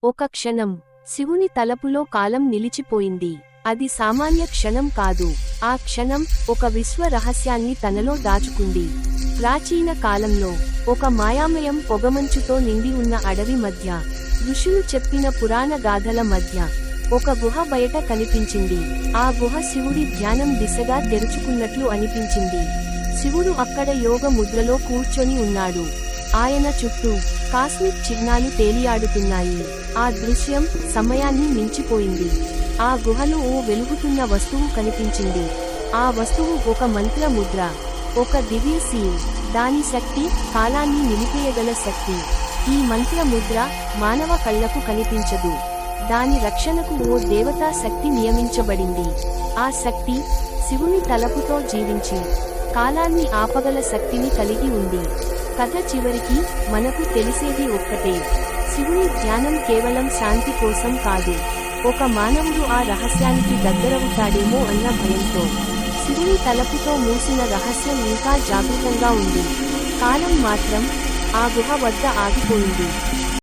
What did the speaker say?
ఒక క్షణం శివుని తలపులో కాలం నిలిచిపోయింది. అది సామాన్య క్షణం కాదు. ఆ క్షణం ఒక విశ్వ రహస్యాన్ని తనలో దాచుకుంది. ప్రాచీన కాలంలో ఒక మాయామయం పొగమంచుతో నిండి ఉన్న అడవి మధ్య, ఋషులు చెప్పిన పురాణ గాథల మధ్య ఒక గుహ బయట కనిపించింది. ఆ గుహ శివుడి ధ్యానం దిశగా తెరుచుకున్నట్లు అనిపించింది. శివుడు అక్కడ యోగ ముద్రలో కూర్చొని ఉన్నాడు. ఆయన చుట్టూ కాస్మిక్ చిహ్నాలు తేలియాడుతున్నాయి. ఆ దృశ్యం సమయాన్ని మించిపోయింది. ఆ గుహలో ఓ వెలుగుతున్న వస్తువు కనిపించింది. ఆ వస్తువు ఒక మంత్ర ముద్ర, ఒక దివ్య సీల్. దాని శక్తి కాలాన్ని నిలిపేయగల శక్తి. ఈ మంత్ర ముద్ర మానవ కళ్లకు కనిపించదు. దాని రక్షణకు ఓ దేవతా శక్తి నియమించబడింది. ఆ శక్తి శివుని తలపుతో జీవించి కాలాన్ని ఆపగల శక్తిని కలిగి ఉంది. కథ చివరికి మనకు తెలిసేది ఒక్కటే: శివుని ధ్యానం కేవలం శాంతి కోసం కాదు, ఒక మానవుడు ఆ రహస్యానికి దగ్గరవుతాడేమో అన్న భయంతో. శివుని తలపుతో మూసిన రహస్యం ఇంకా జాగృతంగా ఉంది. కాలం మాత్రం ఆ గుహ వద్ద ఆగిపోయింది.